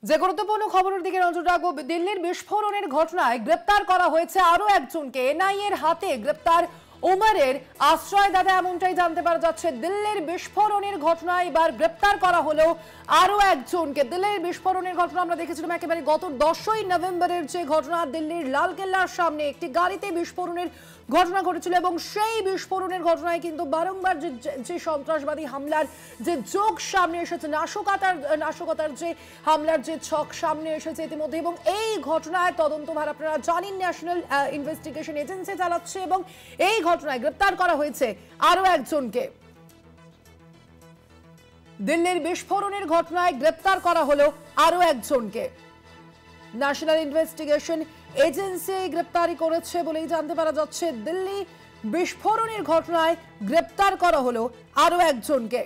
যে গুরুত্বপূর্ণ খবরের দিকে নজর রাখবো। দিল্লির বিস্ফোরণের ঘটনায় গ্রেপ্তার করা হয়েছে আরো একজনকে। এনআইএর হাতে গ্রেপ্তার ওমরের আশ্রয়দাতা, এমনটাই জানতে পারা যাচ্ছে। দিল্লির বিস্ফোরণের ঘটনায় এবার গ্রেপ্তার করা হলো আরো একজনকে। দিল্লির বিস্ফোরণের ঘটনা আমরা দেখেছিলাম একেবারে গত 10ই নভেম্বরের যে ঘটনা, দিল্লির লালকেল্লার সামনে একটি গাড়িতে বিস্ফোরণের ঘটনা ঘটেছিল এবং সেই বিস্ফোরণের ঘটনায় কিন্তু বারংবার যে সন্ত্রাসবাদী হামলার যে যোগ সামনে এসেছে, নাশকতার যে হামলার যে ছক সামনে এসেছে ইতিমধ্যে, এবং এই ঘটনায় তদন্তভার আপনারা জানেন ন্যাশনাল ইনভেস্টিগেশন এজেন্সি চালাচ্ছে এবং এই ঘটনায় গ্রেপ্তার করা হয়েছে আরো একজনকে। দিল্লির বিস্ফোরণের ঘটনায় গ্রেপ্তার করা হলো আরো একজনকে। ন্যাশনাল ইনভেস্টিগেশন এজেন্সি গ্রেপ্তারি করেছে বলেই জানতে পারা যাচ্ছে। দিল্লি বিস্ফোরণের ঘটনায় গ্রেপ্তার করা হলো আরো একজনকে।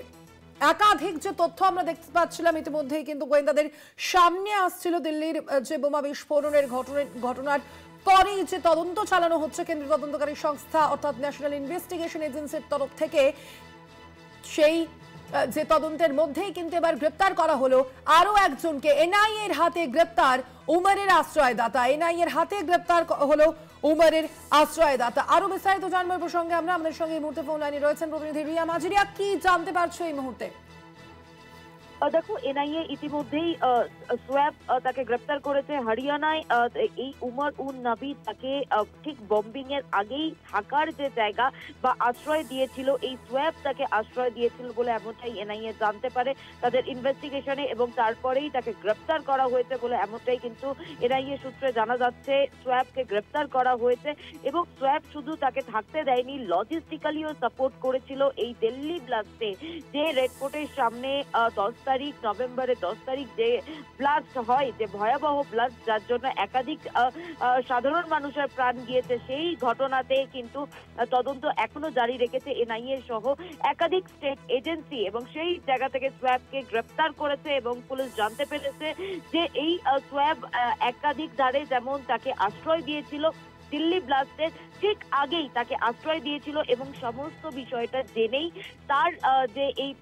একাধিক যে তথ্য আমরা দেখতে পাচ্ছিলাম ইতিমধ্যেই কিন্তু গোয়েন্দাদের সামনে আসছিল। দিল্লির যে বোমা বিস্ফোরণের ঘটনার পরেই যে তদন্ত চালানো হচ্ছে কেন্দ্রীয় তদন্তকারী সংস্থা অর্থাৎ ন্যাশনাল ইনভেস্টিগেশন এজেন্সির তরফ থেকে, সেই যে তদন্তের মধ্যেই কিন্তু এবার গ্রেপ্তার করা হলো আরো একজনকে। এনআইএ এর হাতে গ্রেপ্তার উমরের আশ্রয়দাতা। এনআইএ এর হাতে গ্রেপ্তার হলো উমরের আশ্রয়দাতা। আরো বিস্তারিত জানবার প্রসঙ্গে আমাদের সঙ্গে এই মুহূর্তে ফোন লাইনে রয়েছেন প্রতিনিধি রিয়া মাজিরিয়া। কি জানতে পারছো এই মুহূর্তে? দেখো, এনআইএ ইতিমধ্যেই সোয়াব তাকে গ্রেপ্তার করেছে হরিয়ানায়। এই উমর উন নবী তাকে ঠিক বম্বিং এর আগেই থাকার যে জায়গা বা আশ্রয় দিয়েছিল, এই সোয়াব তাকে আশ্রয় দিয়েছিল বলে এমনটাই এনআইএ জানতে পারে তাদের ইনভেস্টিগেশনে, এবং তারপরেই তাকে গ্রেপ্তার করা হয়েছে বলে এমনটাই কিন্তু এনআইএ সূত্রে জানা যাচ্ছে। সোয়াবকে গ্রেপ্তার করা হয়েছে এবং সোয়াব শুধু তাকে থাকতে দেয়নি, লজিস্টিক্যালিও সাপোর্ট করেছিল এই দিল্লি ব্লাস্টে। যে রেড ফোর্টের সামনে 10 নভেম্বরের 10 তারিখ যে ব্লাস্ট হয়, যে ভয়াবহ ব্লাস্ট যার জন্য একাধিক সাধারণ মানুষের প্রাণ গিয়েছে, সেই ঘটনাতে কিন্তু তদন্ত এখনো জারি রেখেছে এনআইএ সহ একাধিক স্টেট এজেন্সি, এবং সেই জায়গা থেকে সোয়াবকে গ্রেপ্তার করেছে এবং পুলিশ জানতে পেরেছে যে এই সোয়াব একাধিক ধারে যেমন তাকে আশ্রয় দিয়েছিল দিল্লি ব্লাস্টের ঠিক আগেই তাকে আশ্রয় দিয়েছিল এবং সমস্ত বিষয়টা জেনেই তার যে এই